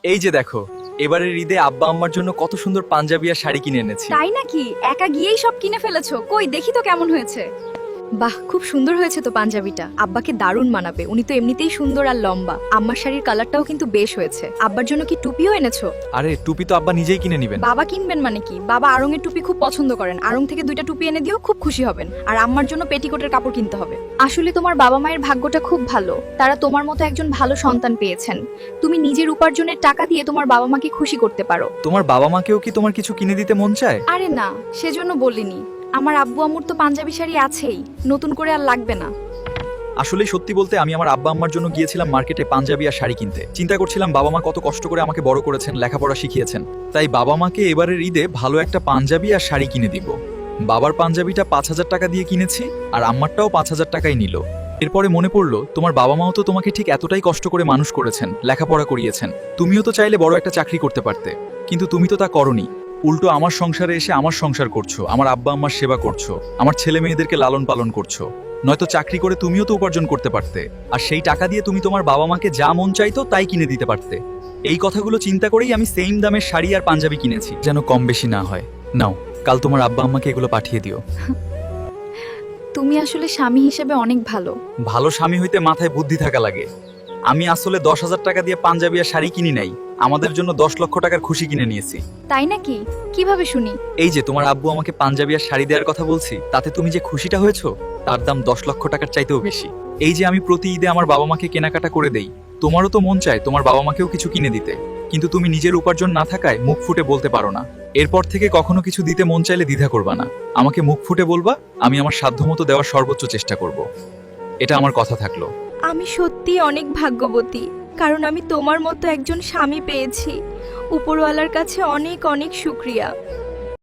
এই যে দেখো, এবারের ঈদে আব্বা আম্মার জন্য কত সুন্দর পাঞ্জাবি আর শাড়ি কিনে এনেছি। তাই নাকি? একা গিয়েই সব কিনে ফেলেছো? কই দেখি তো কেমন হয়েছে। বাহ, খুব সুন্দর হয়েছে তো পাঞ্জাবিটা। আব্বাকে দারুণ মানাবে, উনি তো এমনিতেই সুন্দর আর লম্বা। আম্মার শাড়ির কালারটাও কিন্তু বেশ হয়েছে। আব্বার জন্য কি টুপিও এনেছো? আরে টুপি তো আব্বা নিজেই কিনে নেবেন। বাবা কিনবেন মানে কি? বাবা আড়ংয়ের টুপি খুব পছন্দ করেন, আড়ং থেকে 2টা টুপি এনে দিও, খুব খুশি হবেন। আর আম্মার জন্য পেটিকোটের কাপড় কিনতে হবে। আসলে তোমার বাবা মায়ের ভাগ্যটা খুব ভালো, তারা তোমার মতো একজন ভালো সন্তান পেয়েছেন। তুমি নিজের উপার্জনের টাকা দিয়ে তোমার বাবা মাকে খুশি করতে পারো। তোমার বাবা মাকেও কি তোমার কিছু কিনে দিতে মন চায়? আরে না, সেজন্য বলিনি। আমার আব্বু আম্মুর তো পাঞ্জাবি শাড়ি আছেই, নতুন করে আর লাগবে না। আসলে সত্যি বলতে আমি আমার আব্বা আম্মার জন্য গিয়েছিলাম মার্কেটে পাঞ্জাবি আর শাড়ি কিনতে। চিন্তা করছিলাম বাবা মা কত কষ্ট করে আমাকে বড় করেছেন, লেখাপড়া শিখিয়েছেন, তাই বাবা মাকে এবারের ঈদে ভালো একটা পাঞ্জাবি আর শাড়ি কিনে দিব। বাবার পাঞ্জাবিটা 5,000 টাকা দিয়ে কিনেছি, আর আম্মারটাও 5,000 টাকাই নিল। এরপরে মনে পড়লো তোমার বাবা মাও তো তোমাকে ঠিক এতটাই কষ্ট করে মানুষ করেছেন, লেখাপড়া করিয়েছেন। তুমিও তো চাইলে বড় একটা চাকরি করতে পারতে, কিন্তু তুমি তো তা করনি। উল্টো আমার সংসারে এসে আমার সংসার করছো, আমার আব্বা আম্মার সেবা করছো, আমার ছেলে মেয়েদেরকে লালন পালন করছো। নয়তো চাকরি করে তুমিও তো উপার্জন করতে পারতে, আর সেই টাকা দিয়ে তুমি তোমার বাবা মাকে যা মন চাইতো তাই কিনে দিতে পারতে। এই কথাগুলো চিন্তা করেই আমি সেম দামের শাড়ি আর পাঞ্জাবি কিনেছি, যেন কম বেশি না হয়। নাও, কাল তোমার আব্বা আম্মাকে এগুলো পাঠিয়ে দিও। তুমি আসলে স্বামী হিসেবে অনেক ভালো। ভালো স্বামী হইতে মাথায় বুদ্ধি থাকা লাগে। আমি আসলে 10,000 টাকা দিয়ে পাঞ্জাবি আর শাড়ি কিনি নাই, আমাদের জন্য 10 লক্ষ টাকার খুশি কিনে নিয়েছি। তাই নাকি? কিভাবে শুনি? এই যে তোমার আব্বু আমাকে পাঞ্জাবি আর শাড়ি দেওয়ার কথা বলছি, তাতে তুমি যে খুশিটা হয়েছো তার দাম 10 লক্ষ টাকার চাইতেও বেশি। এই যে আমি প্রতি ঈদে আমার বাবা মাকে কেনাকাটা করে দেই, তোমারও তো মন চায় তোমার বাবা মাকেও কিছু কিনে দিতে, কিন্তু তুমি নিজের উপার্জন না থাকায় মুখ ফুটে বলতে পারো না। এরপর থেকে কখনো কিছু দিতে মন চাইলে দ্বিধা করবা না, আমাকে মুখ ফুটে বলবা, আমি আমার সাধ্যমতো দেওয়ার সর্বোচ্চ চেষ্টা করব। এটা আমার কথা থাকলো। আমি সত্যি অনেক ভাগ্যবতী, কারণ আমি তোমার মতো একজন স্বামী পেয়েছি। উপরওয়ালার কাছে অনেক অনেক শুকরিয়া।